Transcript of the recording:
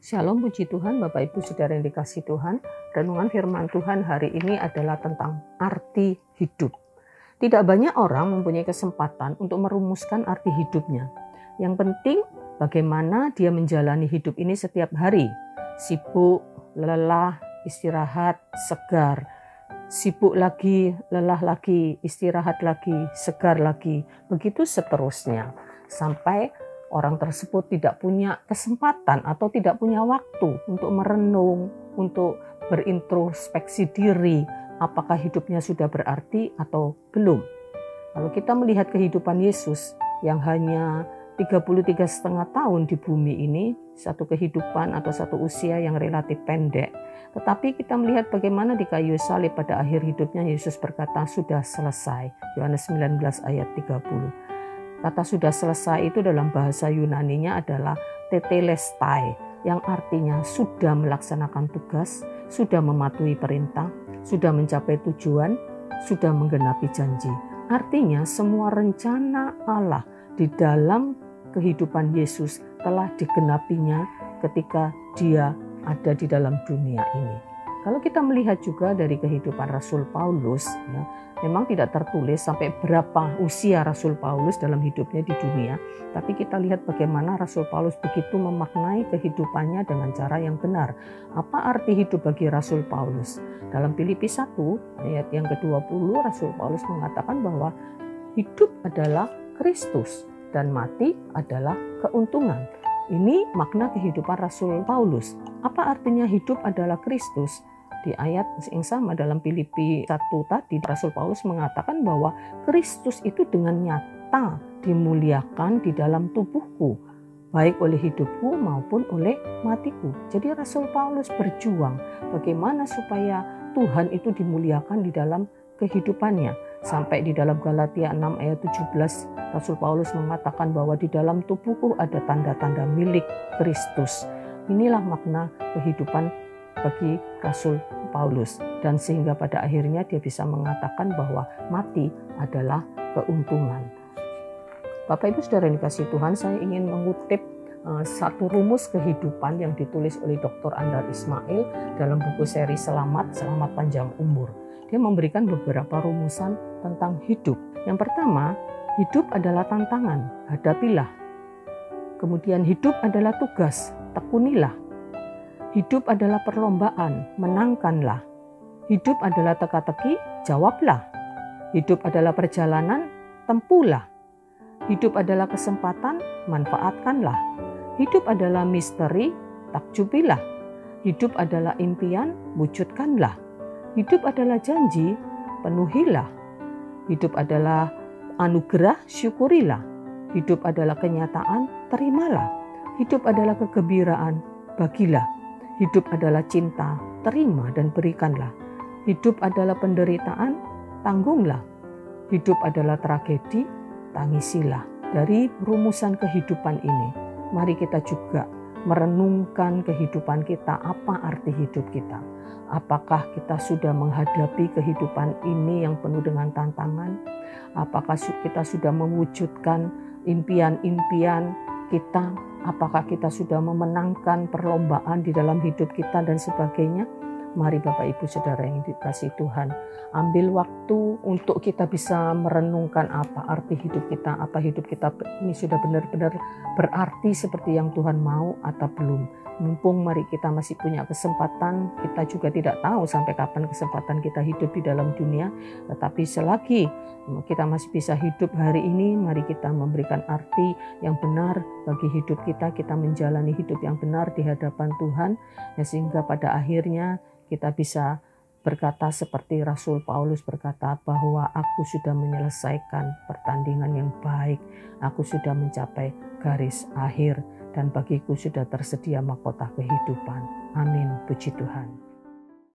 Shalom, puji Tuhan, Bapak Ibu Saudara yang dikasihi Tuhan. Renungan firman Tuhan hari ini adalah tentang arti hidup. Tidak banyak orang mempunyai kesempatan untuk merumuskan arti hidupnya. Yang penting bagaimana dia menjalani hidup ini setiap hari. Sibuk, lelah, istirahat, segar. Sibuk lagi, lelah lagi, istirahat lagi, segar lagi. Begitu seterusnya. Sampai orang tersebut tidak punya kesempatan atau tidak punya waktu untuk merenung, untuk berintrospeksi diri, apakah hidupnya sudah berarti atau belum. Kalau kita melihat kehidupan Yesus yang hanya 33,5 tahun di bumi ini, satu kehidupan atau satu usia yang relatif pendek. Tetapi kita melihat bagaimana di kayu salib pada akhir hidupnya Yesus berkata, sudah selesai. Yohanes 19 ayat 30. Kata sudah selesai itu dalam bahasa Yunaninya adalah tetelestai, yang artinya sudah melaksanakan tugas, sudah mematuhi perintah, sudah mencapai tujuan, sudah menggenapi janji. Artinya semua rencana Allah di dalam kehidupan Yesus telah digenapinya ketika dia ada di dalam dunia ini. Kalau kita melihat juga dari kehidupan Rasul Paulus, ya, memang tidak tertulis sampai berapa usia Rasul Paulus dalam hidupnya di dunia, tapi kita lihat bagaimana Rasul Paulus begitu memaknai kehidupannya dengan cara yang benar. Apa arti hidup bagi Rasul Paulus? Dalam Filipi 1 ayat yang ke-20, Rasul Paulus mengatakan bahwa hidup adalah Kristus dan mati adalah keuntungan. Ini makna kehidupan Rasul Paulus. Apa artinya hidup adalah Kristus? Di ayat yang sama dalam Filipi 1 tadi, Rasul Paulus mengatakan bahwa Kristus itu dengan nyata dimuliakan di dalam tubuhku, baik oleh hidupku maupun oleh matiku. Jadi Rasul Paulus berjuang bagaimana supaya Tuhan itu dimuliakan di dalam kehidupannya. Sampai di dalam Galatia 6 ayat 17, Rasul Paulus mengatakan bahwa di dalam tubuhku ada tanda-tanda milik Kristus. Inilah makna kehidupan bagi Rasul Paulus. Dan sehingga pada akhirnya dia bisa mengatakan bahwa mati adalah keuntungan. Bapak Ibu Saudara yang dikasihi Tuhan, saya ingin mengutip satu rumus kehidupan yang ditulis oleh Dr. Andar Ismail dalam buku seri Selamat Panjang Umur. Dia memberikan beberapa rumusan tentang hidup. Yang pertama, hidup adalah tantangan, hadapilah. Kemudian hidup adalah tugas, tekunilah. Hidup adalah perlombaan, menangkanlah. Hidup adalah teka-teki, jawablah. Hidup adalah perjalanan, tempuhlah. Hidup adalah kesempatan, manfaatkanlah. Hidup adalah misteri, takjubilah. Hidup adalah impian, wujudkanlah. Hidup adalah janji, penuhilah. Hidup adalah anugerah, syukurilah. Hidup adalah kenyataan, terimalah. Hidup adalah kegembiraan, bagilah. Hidup adalah cinta, terima dan berikanlah. Hidup adalah penderitaan, tanggunglah. Hidup adalah tragedi, tangisilah. Dari rumusan kehidupan ini, mari kita juga merenungkan kehidupan kita, apa arti hidup kita. Apakah kita sudah menghadapi kehidupan ini yang penuh dengan tantangan? Apakah kita sudah mewujudkan impian-impian kita? Apakah kita sudah memenangkan perlombaan di dalam hidup kita dan sebagainya? Mari Bapak Ibu Saudara yang dikasihi Tuhan, ambil waktu untuk kita bisa merenungkan apa arti hidup kita, apa hidup kita ini sudah benar-benar berarti seperti yang Tuhan mau atau belum. Mumpung mari kita masih punya kesempatan, kita juga tidak tahu sampai kapan kesempatan kita hidup di dalam dunia, tetapi selagi kita masih bisa hidup hari ini, mari kita memberikan arti yang benar bagi hidup kita, kita menjalani hidup yang benar di hadapan Tuhan, ya, sehingga pada akhirnya kita bisa berkata seperti Rasul Paulus berkata bahwa aku sudah menyelesaikan pertandingan yang baik, aku sudah mencapai garis akhir, dan bagiku sudah tersedia mahkota kehidupan. Amin. Puji Tuhan.